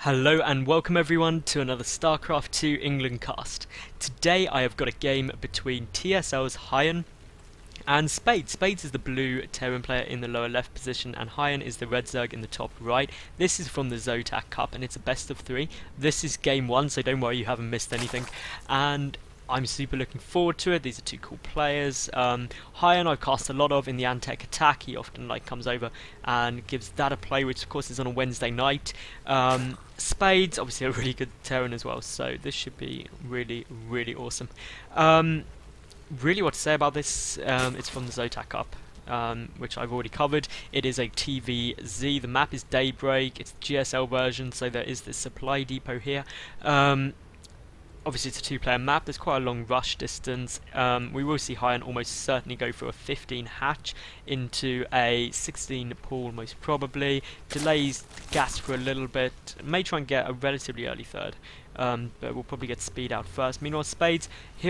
Hello and welcome everyone to another StarCraft 2 England cast. Today I have got a game between TSLHyuN and Spades. Spades is the blue Terran player in the lower left position and HyuN is the red Zerg in the top right. This is from the Zotac Cup and it's a best of 3. This is game 1, so don't worry, you haven't missed anything. And I'm super looking forward to it. These are two cool players. HyuN I've cast a lot of in the Antec attack. He often comes over and gives that a play, which of course is on a Wednesday night. Spades, obviously a really good Terran as well, so this should be really awesome. Really what to say about this, it's from the Zotac Cup, which I've already covered. It is a TvZ, the map is Daybreak, it's the GSL version, so there is this supply depot here. Obviously it's a two-player map, there's quite a long rush distance. We will see HyuN almost certainly go for a 15 hatch into a 16 pool most probably. Delays gas for a little bit, may try and get a relatively early third, but we'll probably get speed out first. Meanwhile Spades, he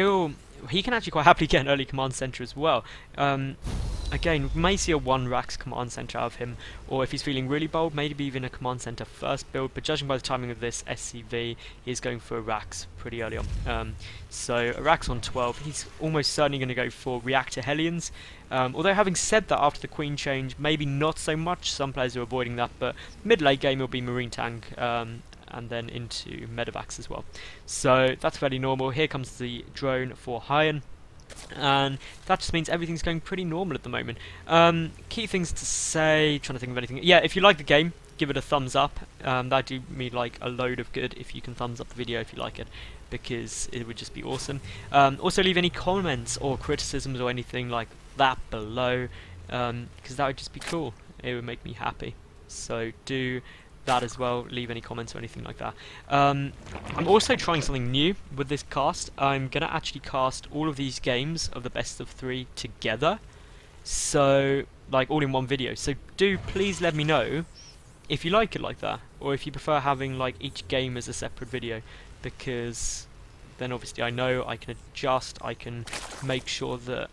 can actually quite happily get an early command center as well. Again, we may see a 1 Rax command center out of him, or if he's feeling really bold, maybe even a command center first build, but judging by the timing of this SCV, he's going for a Rax pretty early on. So a Rax on 12, he's almost certainly going to go for reactor Hellions. Although having said that, after the Queen change, maybe not so much, some players are avoiding that, but mid-late game will be Marine Tank, and then into Medevacs as well. So that's fairly normal. Here comes the drone for HyuN. And that just means everything's going pretty normal at the moment. Key things to say, trying to think of anything. Yeah, if you like the game, give it a thumbs up. That'd do me like a load of good if you can thumbs up the video if you like it, because it would just be awesome. Also leave any comments or criticisms or anything like that below, because that would just be cool. It would make me happy. So do that as well, leave any comments or anything like that. I'm also trying something new with this cast. I'm gonna actually cast all of these games of the best of 3 together, so like all in one video. So do please let me know if you like it like that, or if you prefer having like each game as a separate video, because then obviously I know I can adjust, I can make sure that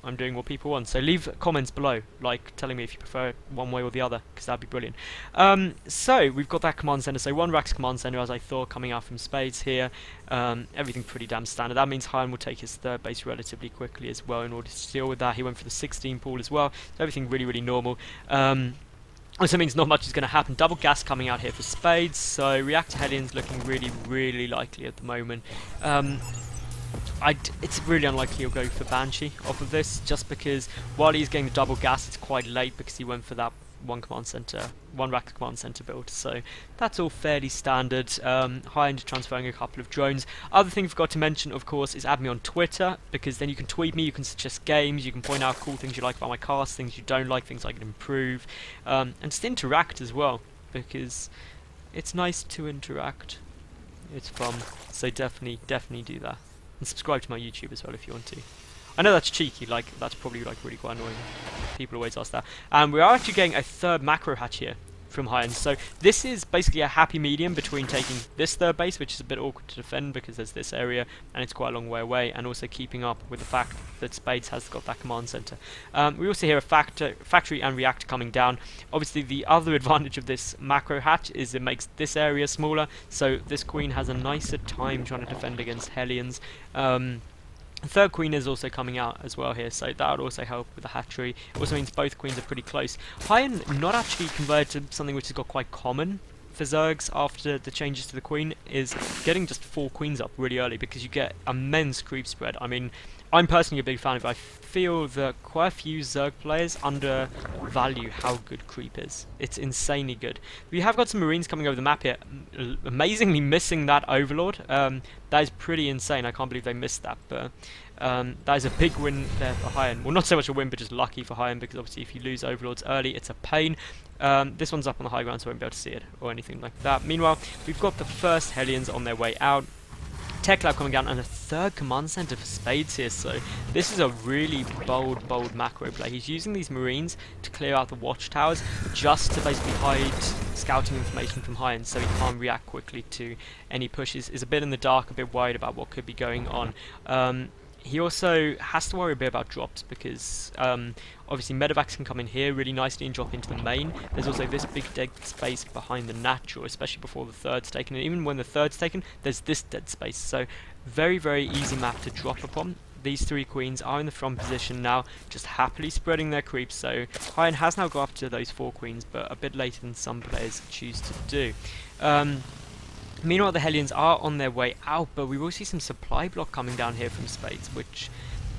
I'm doing what people want. So leave comments below, like telling me if you prefer it one way or the other, because that'd be brilliant. So we've got that command center. So 1 Rax command center, as I thought, coming out from Spades here. Everything pretty damn standard. That means HyuN will take his third base relatively quickly as well in order to deal with that. He went for the 16 pool as well. So everything really normal. Also means not much is going to happen. Double gas coming out here for Spades. So reactor Hellions looking really likely at the moment. It's really unlikely he'll go for Banshee off of this, just because while he's getting the double gas, it's quite late because he went for that 1 Rax command center build. So that's all fairly standard. HyuN transferring a couple of drones. Other thing I forgot to mention, of course, is add me on Twitter, because then you can tweet me, you can suggest games, you can point out cool things you like about my cast, things you don't like, things I can improve, and just interact as well, because it's nice to interact. It's fun. So definitely do that. And subscribe to my YouTube as well if you want to. I know that's cheeky, like that's probably like really quite annoying. People always ask that. And we are actually getting a third macro hatch here from HyuN. So this is basically a happy medium between taking this third base, which is a bit awkward to defend because there's this area and it's quite a long way away, and also keeping up with the fact that Spades has got that command center. We also hear a factory and reactor coming down. Obviously the other advantage of this macro hatch is it makes this area smaller, so this queen has a nicer time trying to defend against Hellions. The third queen is also coming out as well here, so that would also help with the hatchery. It also means both queens are pretty close. HyuN not actually converted to something which has got quite common for Zergs after the changes to the queen, is getting just 4 queens up really early, because you get immense creep spread. I mean, I'm personally a big fan of it. I feel that quite a few Zerg players undervalue how good creep is. It's insanely good. We have got some Marines coming over the map here, amazingly missing that Overlord. That is pretty insane. I can't believe they missed that, but that is a big win there for HyuN. Well, not so much a win, but just lucky for HyuN, because obviously if you lose Overlords early, it's a pain. This one's up on the high ground, so I won't be able to see it or anything like that. Meanwhile, we've got the first Hellions on their way out. Tech Lab coming down, and a third command center for Spades here, so this is a really bold macro play. He's using these Marines to clear out the watchtowers just to basically hide scouting information from HyuN, so he can't react quickly to any pushes. Is a bit in the dark, a bit worried about what could be going on. He also has to worry a bit about drops because obviously medevacs can come in here really nicely and drop into the main. There's also this big dead space behind the natural, especially before the third's taken. And even when the third's taken, there's this dead space. So very, very easy map to drop upon. These three queens are in the front position now, just happily spreading their creeps. So HyuN has now got up to those 4 queens, but a bit later than some players choose to do. Meanwhile, the Hellions are on their way out, but we will see some supply block coming down here from Spades, which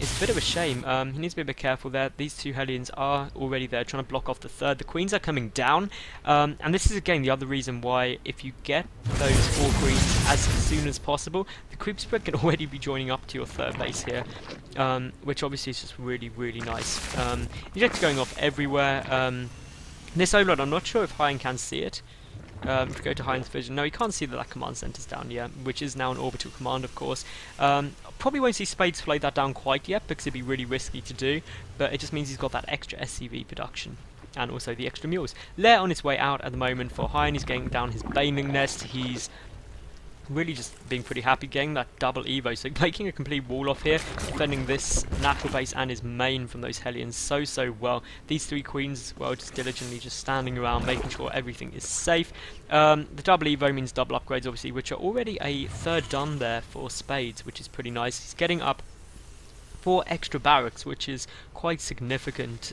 is a bit of a shame. He needs to be a bit careful there. These 2 Hellions are already there, trying to block off the third. The queens are coming down, and this is again the other reason why, if you get those 4 queens as soon as possible, the creep spread can already be joining up to your third base here, which obviously is just really, really nice. Ejects going off everywhere. This overload, I'm not sure if HyuN can see it. If we go to HyuN's vision, no, you can't see that that command center's down yet, which is now an orbital command, of course. Probably won't see Spades float that down quite yet because it'd be really risky to do, but it just means he's got that extra SCV production and also the extra mules. Lair on his way out at the moment for HyuN. He's getting down his Baneling nest. He's really just being pretty happy getting that double evo, so making a complete wall off here, defending this natural base and his main from those Hellions so well. These 3 queens as well, just diligently just standing around making sure everything is safe. The double evo means double upgrades obviously, which are already a third done there for Spades, which is pretty nice. He's getting up 4 extra barracks, which is quite significant,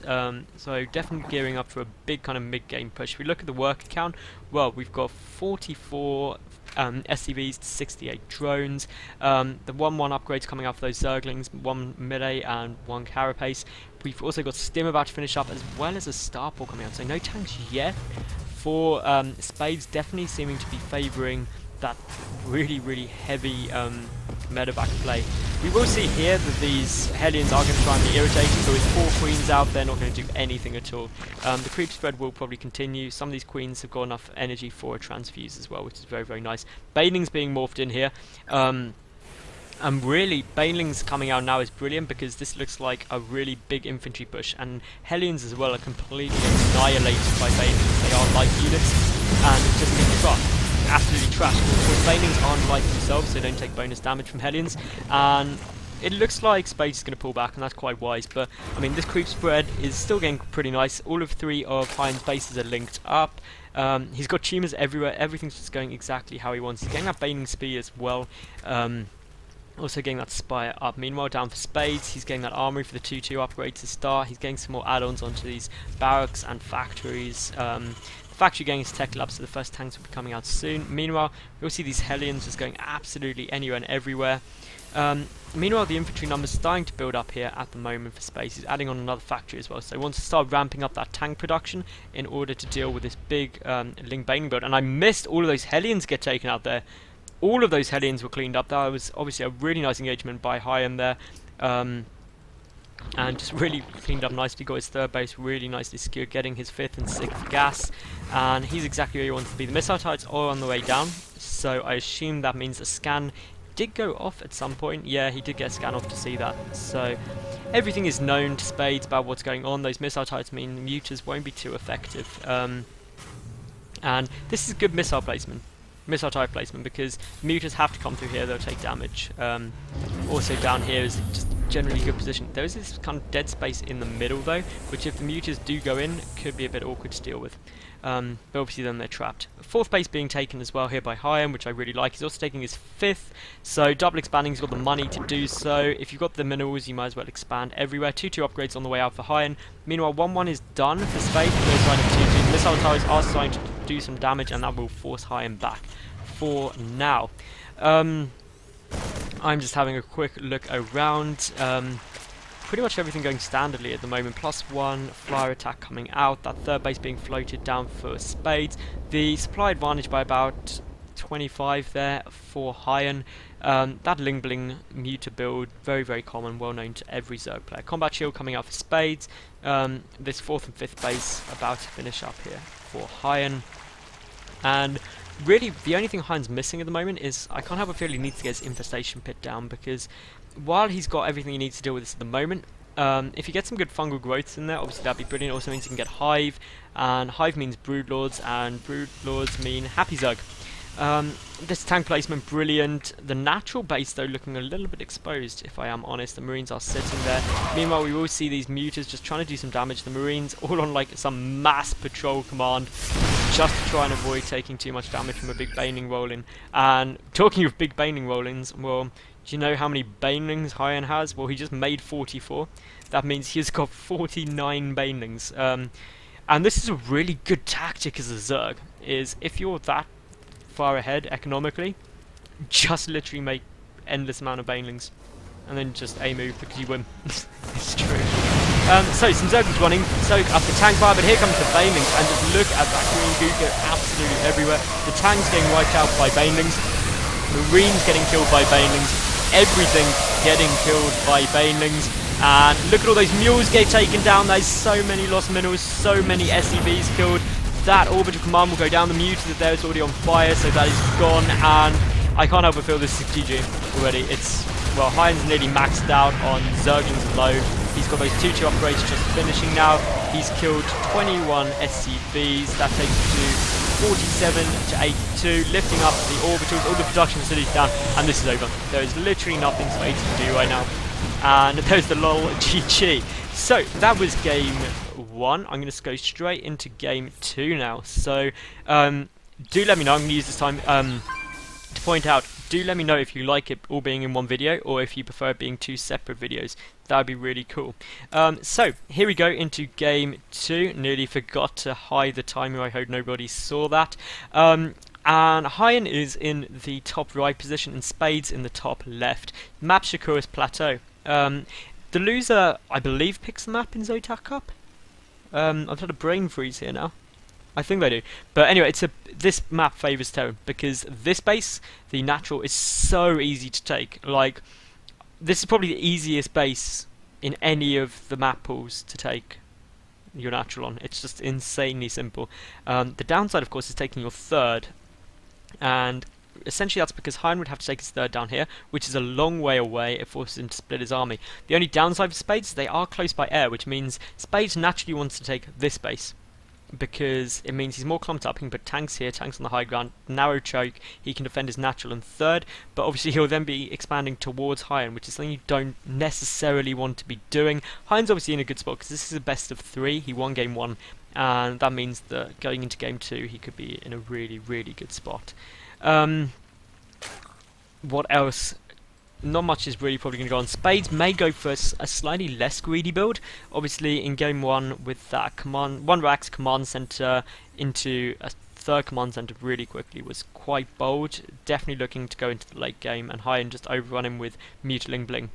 so definitely gearing up for a big kind of mid-game push. If we look at the worker count, well, we've got 44 SCVs to 68 drones, the 1-1 upgrades coming out for those Zerglings, 1 mid-A and 1 carapace. We've also got Stim about to finish up, as well as a Starport coming out, so no tanks yet for Spades, definitely seeming to be favouring that really, really heavy medevac play. We will see here that these Hellions are going to try and be irritating, so with 4 queens out, they're not going to do anything at all. The creep spread will probably continue. Some of these queens have got enough energy for a transfuse as well, which is very, very nice. Baneling's being morphed in here. And really, Baneling's coming out now is brilliant because this looks like a really big infantry push, and Hellions as well are completely annihilated by Banelings. They are light units, and just being trashed. Absolutely trashed. Of course, Banelings aren't light themselves, so they don't take bonus damage from Hellions, and it looks like Spades is going to pull back, and that's quite wise, but I mean, this creep spread is still getting pretty nice. All of 3 of HyuN's bases are linked up. He's got tumors everywhere, everything's just going exactly how he wants. He's getting that Baneling speed as well. Also getting that Spire up. Meanwhile, down for Spades, he's getting that Armory for the 2-2 upgrade to start. He's getting some more add-ons onto these barracks and factories. The factory getting his tech labs, so the first tanks will be coming out soon. Meanwhile, we'll see these Hellions just going absolutely anywhere and everywhere. Meanwhile, the infantry numbers starting to build up here at the moment for Space. He's adding on another factory as well, so he wants to start ramping up that tank production in order to deal with this big Ling Baneling build. And I missed all of those Hellions get taken out there. All of those Hellions were cleaned up. That was obviously a really nice engagement by HyuN there. And just really cleaned up nicely, got his third base really nicely secured, getting his 5th and 6th gas, and he's exactly where he wants to be. The missile turrets are on the way down, so I assume that means a scan did go off at some point. Yeah, he did get a scan off to see that, so everything is known to Spades about what's going on. Those missile turrets mean muters won't be too effective, and this is good missile placement. Missile turret placement, because muters have to come through here, they'll take damage. Also down here is just generally good position. There is this kind of dead space in the middle though, which if the muters do go in, could be a bit awkward to deal with. But obviously then they're trapped. 4th base being taken as well here by HyuN, which I really like. He's also taking his 5th, so double expanding, he's got the money to do so. If you've got the minerals, you might as well expand everywhere. 2-2 upgrades on the way out for HyuN. Meanwhile, 1-1 is done for Spades. Those kind of 2-2 missile towers are starting to do some damage, and that will force HyuN back for now. I'm just having a quick look around. Pretty much everything going standardly at the moment. +1 flyer attack coming out. That third base being floated down for Spades. The supply advantage by about 25 there for HyuN. That Ling Bling muter build, very, very common, well known to every Zerg player. Combat shield coming out for Spades. This 4th and 5th base about to finish up here for HyuN. And really, the only thing HyuN's missing at the moment is, I can't help but feel he needs to get his infestation pit down, because while he's got everything he needs to deal with this at the moment, if you get some good fungal growths in there, obviously that'd be brilliant. Also means you can get Hive, and Hive means Broodlords, and Broodlords mean Happy Zerg. This tank placement, brilliant. The natural base, though, looking a little bit exposed, if I am honest. The Marines are sitting there. Meanwhile, we will see these muters just trying to do some damage. The Marines all on, like, some mass patrol command, just to try and avoid taking too much damage from a big Baneling roll-in. And talking of big Baneling roll-ins, well, do you know how many Banelings HyuN has? Well, he just made 44. That means he's got 49 Banelings. And this is a really good tactic as a Zerg, is if you're that far ahead economically, just literally make endless amount of Banelings and then just A move because you win. It's true. So some Zerg is running, Soak up the tank bar, but here comes the Banelings, and just look at that green goo go absolutely everywhere. The tank's getting wiped out by Banelings, Marines getting killed by Banelings, everything getting killed by Banelings, and look at all those mules get taken down. There's so many lost minerals, so many SCVs killed. That orbital command will go down. The mutant there is already on fire, so that is gone, and I can't help but feel this is GG already. It's, well, HyuN's nearly maxed out on Zerglings low. He's got those 2-2 upgrades just finishing now. He's killed 21 SCVs. That takes it to 47 to 82, lifting up the orbitals, all the production facilities down, and this is over. There is literally nothing Spades can do right now. And there's the lol GG. So that was game 1. I'm going to go straight into game 2 now. So do let me know. I'm going to use this time to point out, do let me know if you like it all being in one video or if you prefer it being 2 separate videos. That would be really cool. So here we go into game 2. Nearly forgot to hide the timer. I hope nobody saw that. And HyuN is in the top right position and Spades in the top left. Map Shakura's Plateau. The loser, I believe, picks the map in Zotac Cup. I've had a brain freeze here now. I think they do. But anyway, this map favours Terran because this base, the natural, is so easy to take. Like, this is probably the easiest base in any of the map pools to take your natural on. It's just insanely simple. The downside, of course, is taking your third. And essentially that's because HyuN would have to take his third down here, which is a long way away. It forces him to split his army. The only downside for Spades is they are close by air, which means Spades naturally wants to take this base, because it means he's more clumped up. He can put tanks here, tanks on the high ground, narrow choke, he can defend his natural and third, but obviously he'll then be expanding towards HyuN, which is something you don't necessarily want to be doing. HyuN's obviously in a good spot, because this is a best of 3, he won game 1, and that means that going into game 2 he could be in a really, really good spot. What else? Not much is really probably going to go on. Spades may go for a slightly less greedy build. Obviously, in game 1 with that command, 1 racks command center into a third command center really quickly was quite bold. Definitely looking to go into the late game, and HyuN just overrun him with Mutiling Bling.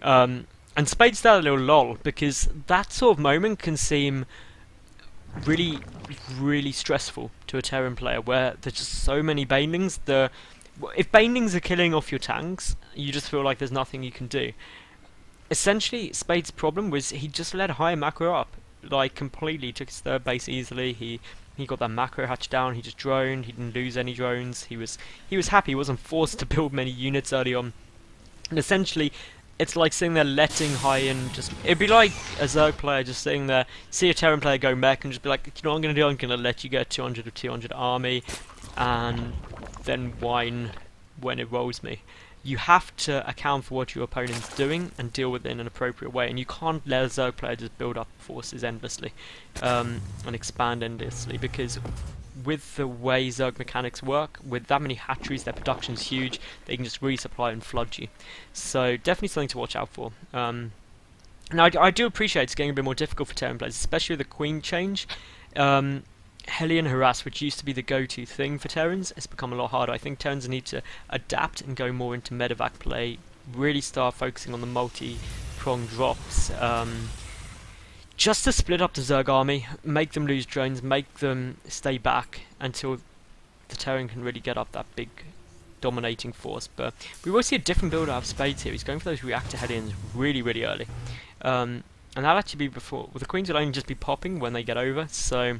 And Spades did a little lol, because that sort of moment can seem really, really stressful to a Terran player, where there's just so many Banelings. If Banelings are killing off your tanks, you just feel like there's nothing you can do. Essentially, Spades' problem was he just let HyuN macro up, like completely. Took his third base easily. He got that macro hatch down. He just droned. He didn't lose any drones. He was happy. He wasn't forced to build many units early on. And essentially, it's like sitting there letting HyuN just... It'd be like a Zerg player just sitting there, see a Terran player go mech and just be like, you know what I'm going to do? I'm going to let you get 200 of 200 army and then whine when it rolls me. You have to account for what your opponent's doing and deal with it in an appropriate way, and you can't let a Zerg player just build up forces endlessly and expand endlessly, because with the way Zerg mechanics work, with that many hatcheries, their production's huge, they can just resupply and flood you. So definitely something to watch out for. Now I do appreciate it's getting a bit more difficult for Terran players, especially with the Queen change. Hellion Harass, which used to be the go-to thing for Terrans, has become a lot harder. I think Terrans need to adapt and go more into medevac play, really start focusing on the multi-pronged drops, just to split up the Zerg army, make them lose drones, make them stay back until the Terran can really get up that big dominating force. But we will see a different build out of Spades here. He's going for those reactor Hellions really, really early. And that'll actually be before... Well, the Queens will only just be popping when they get over, so...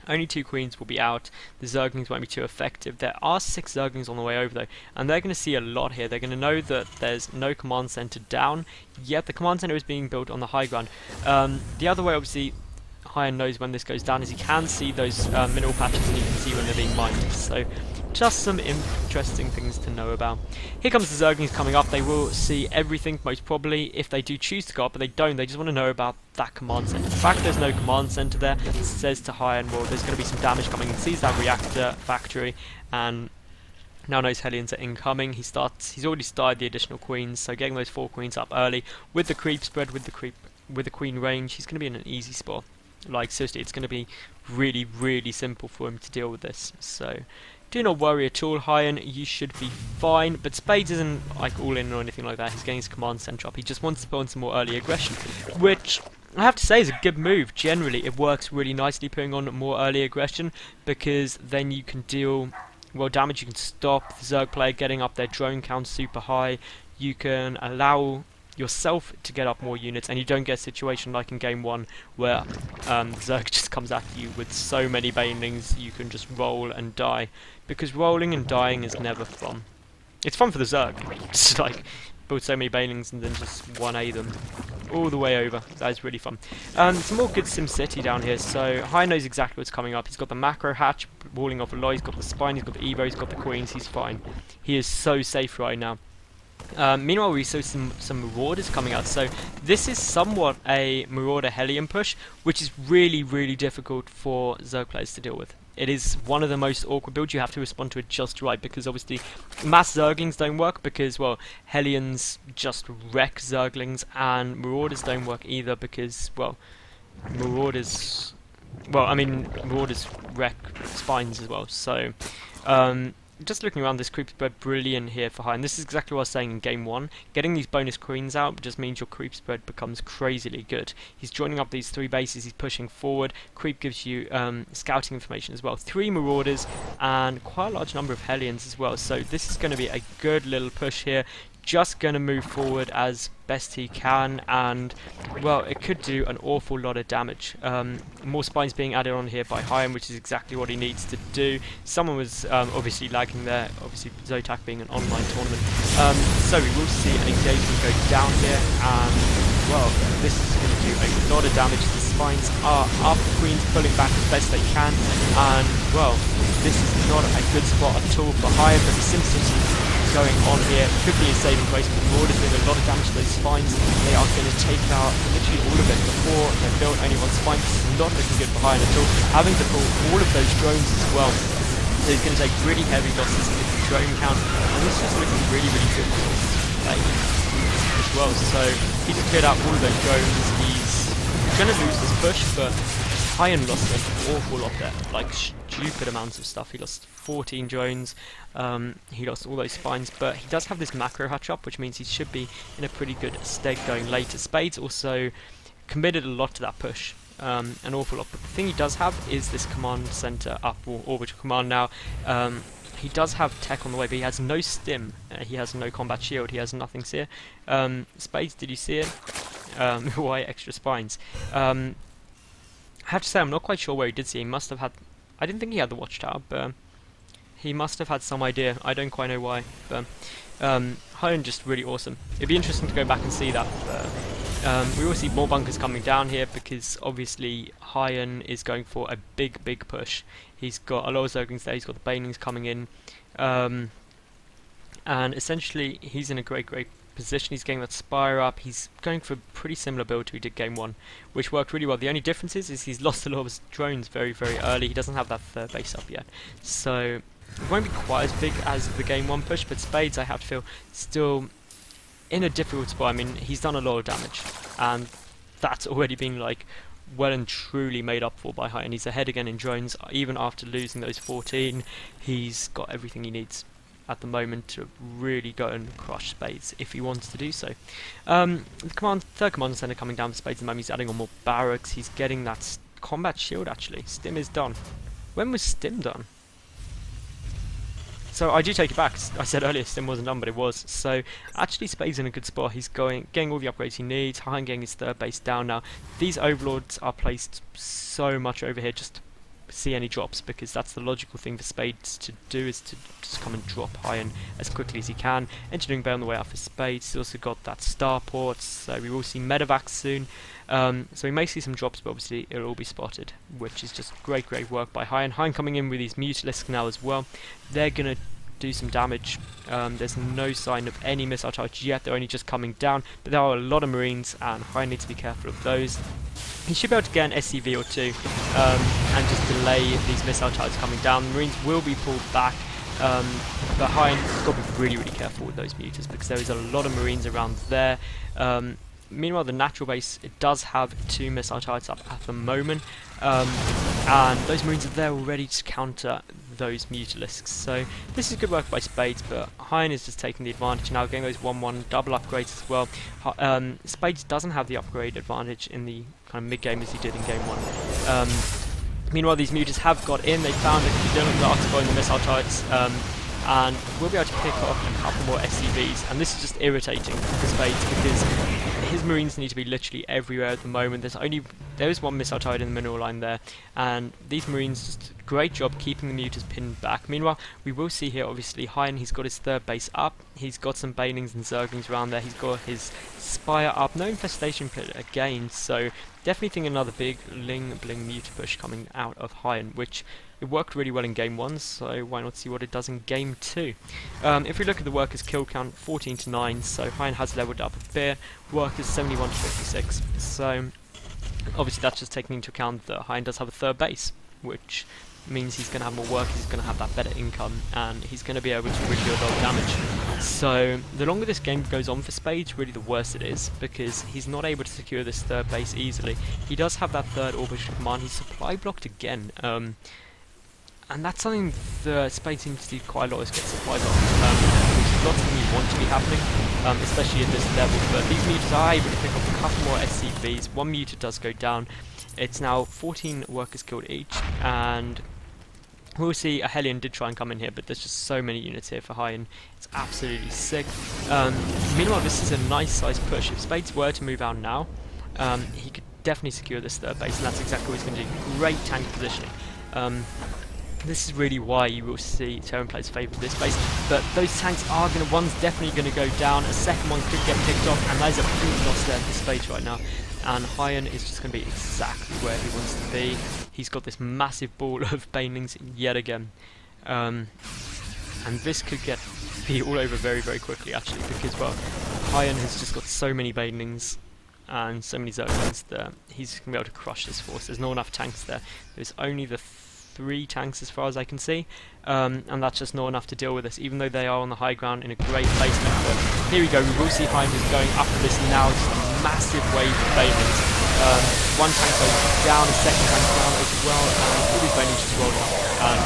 Only 2 Queens will be out. The Zerglings won't be too effective. There are 6 Zerglings on the way over though, and they're going to see a lot here. They're going to know that there's no command center down, yet the command center is being built on the high ground. The other way, obviously, HyuN knows when this goes down, is he can see those mineral patches, and he can see when they're being mined. So just some interesting things to know about. Here comes the Zerglings coming up. They will see everything most probably if they do choose to go up, but they don't. They just want to know about that command center. The fact there's no command center there says to HyuN, well, there's going to be some damage coming. He sees that reactor factory and now knows Hellions are incoming. He's already started the additional queens, so getting those 4 queens up early with the creep spread, with the queen range, he's going to be in an easy spot. Like seriously, it's going to be really, really simple for him to deal with this. So do not worry at all, HyuN. You should be fine. But Spades isn't like all in or anything like that. He's getting his command center up. He just wants to put on some more early aggression, which I have to say is a good move. Generally, it works really nicely putting on more early aggression, because then you can deal well damage. You can stop the Zerg player getting up their drone count super high. You can allow yourself to get up more units, and you don't get a situation like in game 1 where Zerg just comes after you with so many banelings you can just roll and die, because rolling and dying is never fun. It's fun for the Zerg, just like build so many banelings and then just 1A them all the way over. That is really fun. Some more good SimCity down here. So HyuN knows exactly what's coming up. He's got the macro hatch walling off a lot. He's got the spine, he's got the Evo, he's got the queens. He's fine. He is so safe right now. Meanwhile, we saw some Marauders coming out. So this is somewhat a Marauder Hellion push, which is really, really difficult for Zerg players to deal with. It is one of the most awkward builds. You have to respond to it just right, because obviously mass Zerglings don't work, because, well, Hellions just wreck Zerglings, and Marauders don't work either, because, well, Marauders wreck spines as well. So just looking around, this creep spread brilliant here for HyuN. This is exactly what I was saying in game 1. Getting these bonus queens out just means your creep spread becomes crazily good. He's joining up these 3 bases, he's pushing forward. Creep gives you scouting information as well. 3 Marauders and quite a large number of Hellions as well. So this is going to be a good little push here. Just going to move forward as best he can, and well, it could do an awful lot of damage. More spines being added on here by HyuN, which is exactly what he needs to do. Someone was obviously lagging there, obviously Zotac being an online tournament. So we will see an engagement go down here, and well, this is going to do a lot of damage. The spines are up, the queens pulling back as best they can, and well, this is not a good spot at all for HyuN, but the SimCity going on here could be a saving grace. But Marauders doing a lot of damage to those spines. They are going to take out literally all of it before they've built only 1 spine. This is not looking good for HyuN at all. Having to pull all of those drones as well. So he's going to take really heavy losses in the drone count, and this is looking really, really good for as well. So he's cleared out all of those drones. He's going to lose this push, but HyuN lost an awful lot there, like stupid amounts of stuff. He lost 14 drones, he lost all those spines, but he does have this macro hatch up, which means he should be in a pretty good state going later. Spades also committed a lot to that push, an awful lot, but the thing he does have is this command center up, or orbital command now. He does have tech on the way, but he has no stim, he has no combat shield, he has nothing here. Spades, did you see it? Why extra spines? I have to say, I'm not quite sure where he did see. He must have had... I didn't think he had the watchtower, but he must have had some idea. I don't quite know why. But HyuN just really awesome. It'd be interesting to go back and see that. We will see more bunkers coming down here, because obviously HyuN is going for a big, big push. He's got a lot of Zerglings there. He's got the banelings coming in. And essentially, he's in a great, great position. He's getting that spire up. He's going for a pretty similar build to he did game 1, which worked really well. The only difference is he's lost a lot of his drones very, very early. He doesn't have that 3rd base up yet, so it won't be quite as big as the game 1 push. But Spades, I have to feel, still in a difficult spot. I mean, he's done a lot of damage, and that's already been like well and truly made up for by HyuN. He's ahead again in drones, even after losing those 14. He's got everything he needs at the moment to really go and crush Spades if he wants to do so. The 3rd command center coming down for Spades at the moment. He's adding on more barracks. He's getting that combat shield actually. Stim is done. When was Stim done? So I do take it back. I said earlier Stim wasn't done, but it was. So actually Spades in a good spot. He's getting all the upgrades he needs. HyuN getting his 3rd base down now. These overlords are placed so much over here, just see any drops, because that's the logical thing for Spades to do, is to just come and drop HyuN as quickly as he can. Engineering Bay on the way out for Spades. He's also got that Starport, so we will see Medevacs soon. So we may see some drops, but obviously it'll all be spotted, which is just great work by HyuN. HyuN coming in with these Mutalisks now as well. They're going to do some damage. There's no sign of any missile turrets yet, they're only just coming down, but there are a lot of Marines, and HyuN needs to be careful of those. He should be able to get an SCV or two and just delay these missile turrets coming down. The Marines will be pulled back, but HyuN's got to be really careful with those mutas, because there is a lot of Marines around there. Meanwhile, the natural base, it does have 2 missile turrets up at the moment, and those Marines are there already to counter those Mutalisks. So this is good work by Spades, but HyuN is just taking the advantage now, getting those 1-1 double upgrades as well. Spades doesn't have the upgrade advantage in the kind of mid-game as he did in game 1. Meanwhile, these mutas have got in, they found a Dylan Darksbow in the missile turrets, and we'll be able to pick off a couple more SCVs, and this is just irritating for Spades, because his Marines need to be literally everywhere at the moment. There is 1 missile turret in the mineral line there, and these Marines just great job keeping the mutas pinned back. Meanwhile, we will see here, obviously, HyuN, he's got his 3rd base up, he's got some Banelings and Zerglings around there, he's got his Spire up, no infestation pit again, so definitely think another big bling muta push coming out of HyuN, which it worked really well in game 1, so why not see what it does in game 2. If we look at the workers kill count, 14 to 9, so HyuN has leveled up a bit, workers 71 to 56, so obviously that's just taking into account that HyuN does have a 3rd base, which means he's going to have more work, he's going to have that better income, and he's going to be able to really do a lot of damage. So the longer this game goes on for Spades, really the worse it is, because he's not able to secure this 3rd base easily. He does have that 3rd orbital command, he's supply blocked again, and that's something that Spades seems to do quite a lot, is get supply blocked, which is not something you want to be happening, especially at this level, but these mutas are able to pick up a couple more SCVs. 1 muta does go down. It's now 14 workers killed each, and we'll see a Hellion did try and come in here, but there's just so many units here for HyuN. It's absolutely sick. Meanwhile, this is a nice size push. If Spades were to move out now, he could definitely secure this 3rd base, and that's exactly what he's going to do. Great tank positioning. This is really why you will see Terran players favour this base, but those tanks are going to, one's definitely going to go down, a second one could get picked off, and there's a big loss there for Spades right now. And HyuN is just going to be exactly where he wants to be. He's got this massive ball of Banelings yet again. And this could be all over very quickly, actually, because, well, HyuN has just got so many Banelings and so many Zerglings that he's going to be able to crush this force. There's not enough tanks there. There's only the 3 tanks as far as I can see, and that's just not enough to deal with this, even though they are on the high ground in a great place now. But here we go, we will see HyuN is going up for this now, just a massive wave of Banelings. 1 tank goes down, a 2nd tank down as well, and all these Banelings just roll up. And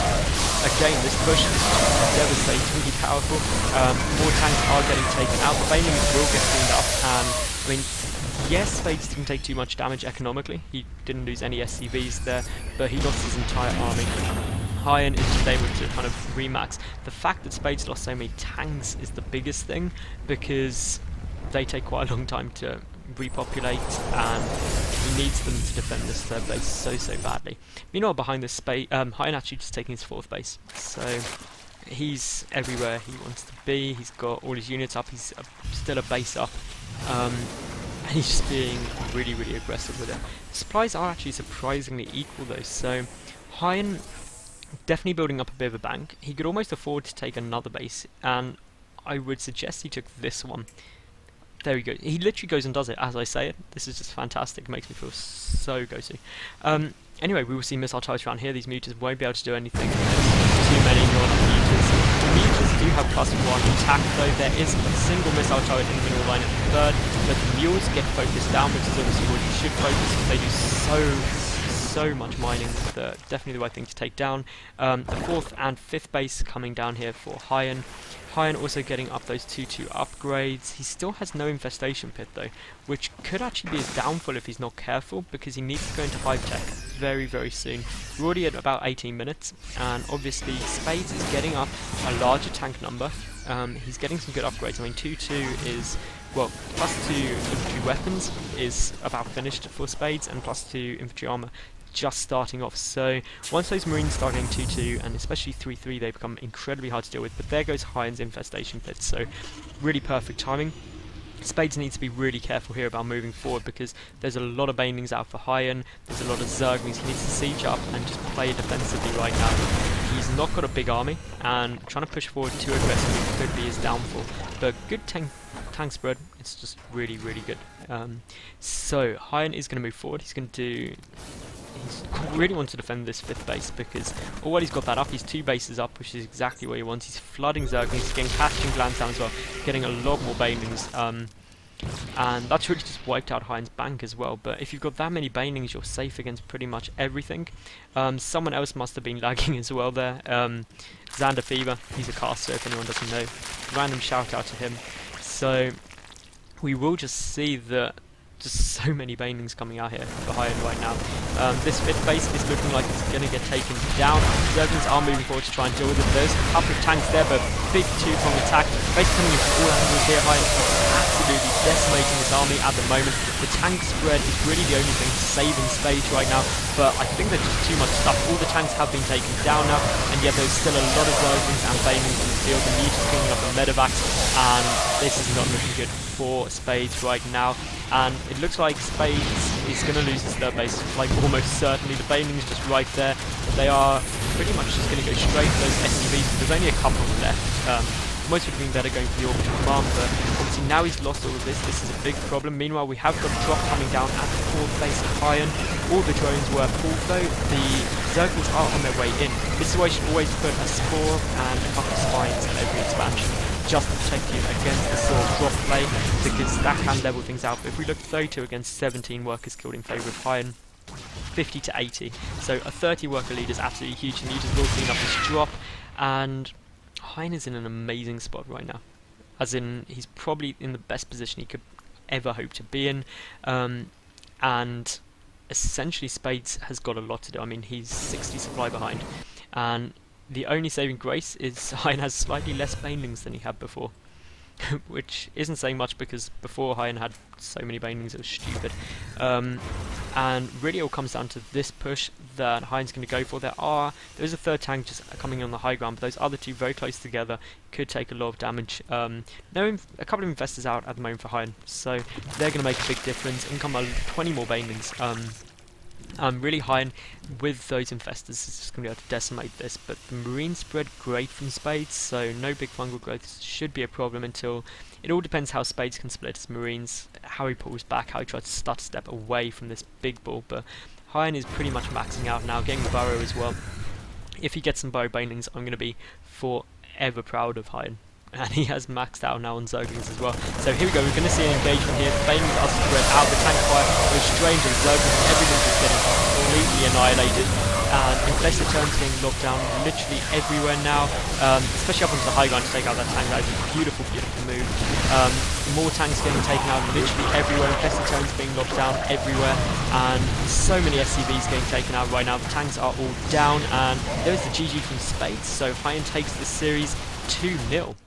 again, this push is devastatingly powerful. More tanks are getting taken out, the Banelings will get cleaned up, and I mean, yes, Spades didn't take too much damage economically, he didn't lose any SCVs there, but he lost his entire army. HyuN is just able to kind of remax. The fact that Spades lost so many tanks is the biggest thing, because they take quite a long time to repopulate, and he needs them to defend this 3rd base so badly. Meanwhile, behind this HyuN actually just taking his 4th base, so he's everywhere he wants to be. He's got all his units up, he's still a base up, and he's just being really aggressive with it. Supplies are actually surprisingly equal though, so HyuN definitely building up a bit of a bank. He could almost afford to take another base, and I would suggest he took this one. There we go. He literally goes and does it as I say it. This is just fantastic. It makes me feel so go-to. Anyway, we will see missile turrets around here. These mutas won't be able to do anything. There's too many non-mutas. The mutas do have +1 attack though. There is a single missile turret in the middle line at the 3rd, but the mules get focused down, which is obviously what you should focus, because they do so much mining. Definitely the right thing to take down. The 4th and 5th base coming down here for HyuN. HyuN also getting up those 2-2 upgrades. He still has no infestation pit though, which could actually be his downfall if he's not careful, because he needs to go into hive tech very soon. We're already at about 18 minutes, and obviously Spades is getting up a larger tank number. He's getting some good upgrades. I mean, 2-2 is, well, +2 infantry weapons is about finished for Spades, and +2 infantry armor. just starting off. So once those Marines start getting 2-2 and especially 3-3, they become incredibly hard to deal with. But there goes HyuN's infestation pit, so really perfect timing. Spades needs to be really careful here about moving forward because there's a lot of banelings out for HyuN, there's a lot of Zerglings. He needs to siege up and just play defensively right now. He's not got a big army, and trying to push forward too aggressively could be his downfall. But good tank spread, it's just really, really good. So HyuN is going to move forward. He's going to do... He's really wants to defend this 5th base because already he's got that up, he's 2 bases up, which is exactly what he wants. He's flooding Zerglings, he's getting Casting Glands down as well, getting a lot more banelings, and that's really just wiped out HyuN's bank as well. But if you've got that many banelings, you're safe against pretty much everything. Someone else must have been lagging as well there. Xander Fever, he's a caster if anyone doesn't know. Random shout out to him. So we will just see that just so many banelings coming out here for HyuN right now. This 5th base is looking like it's going to get taken down. Zerglings are moving forward to try and deal with it. There's a couple of tanks there, but big 2-prong attack. Basically coming in from all angles here. HyuN is absolutely decimating this army at the moment. The tank spread is really the only thing saving Spades right now, but I think there's just too much stuff. All the tanks have been taken down now, and yet there's still a lot of Zerglings and banelings in the field. The Mute is picking up the medevacs, and this is not looking good for Spades right now. And it looks like Spades is going to lose his 3rd base, like almost certainly. The banelings just right there. They are pretty much just going to go straight for those SCVs. There's only a couple left. Most would have been better going for the orbital command, but obviously now he's lost all of this. This is a big problem. Meanwhile, we have got a drop coming down at the 4th base of HyuN. All the drones were pulled though. The Zerglings are on their way in. This is why you should always put a spore and a couple of spines at every expansion, just to protect you against the sort of drop play, because that can level things out. But if we look 32 against 17 workers killed in favour of HyuN, 50 to 80. So a 30 worker lead is absolutely huge, and you just will clean up this drop. And HyuN is in an amazing spot right now. As in, he's probably in the best position he could ever hope to be in. And essentially Spades has got a lot to do. I mean, he's 60 supply behind. And the only saving grace is HyuN has slightly less banelings than he had before. Which isn't saying much because before HyuN had so many banelings it was stupid. And really it all comes down to this push that HyuN's going to go for. There is a 3rd tank just coming on the high ground, but those other 2 very close together could take a lot of damage. A couple of infestors out at the moment for HyuN, so they're going to make a big difference. In come 20 more banelings. Really HyuN with those infestors is just going to be able to decimate this, but the Marine spread great from Spades, so no big fungal growth should be a problem until... It all depends how Spades can split his Marines, how he pulls back, how he tries to stutter step away from this big ball, but HyuN is pretty much maxing out now, getting the burrow as well. If he gets some burrow banelings, I'm going to be forever proud of HyuN. And he has maxed out now on Zerglings as well. So here we go, we're going to see an engagement here. The banelings are spread out, the tank fire was strange, and Zerglings, everything is getting completely annihilated. And Infested turns being locked down literally everywhere now, especially up onto the high ground to take out that tank. That is a beautiful, beautiful move. More tanks getting taken out literally everywhere. Infested turns being locked down everywhere, and so many SCVs getting taken out right now. The tanks are all down, and there's the GG from Spades. So HyuN takes the series 2-0.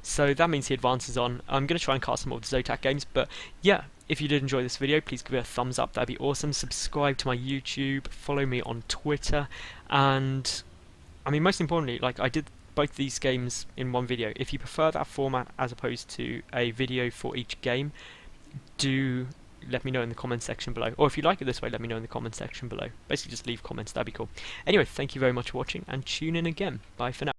So that means he advances on. I'm going to try and cast some more of the Zotac games, but yeah, if you did enjoy this video, please give it a thumbs up, that'd be awesome. Subscribe to my YouTube, follow me on Twitter, and I mean, most importantly, like, I did both these games in one video. If you prefer that format as opposed to a video for each game, do let me know in the comment section below, or if you like it this way, let me know in the comment section below. Basically just leave comments, that'd be cool. Anyway, thank you very much for watching, and tune in again. Bye for now.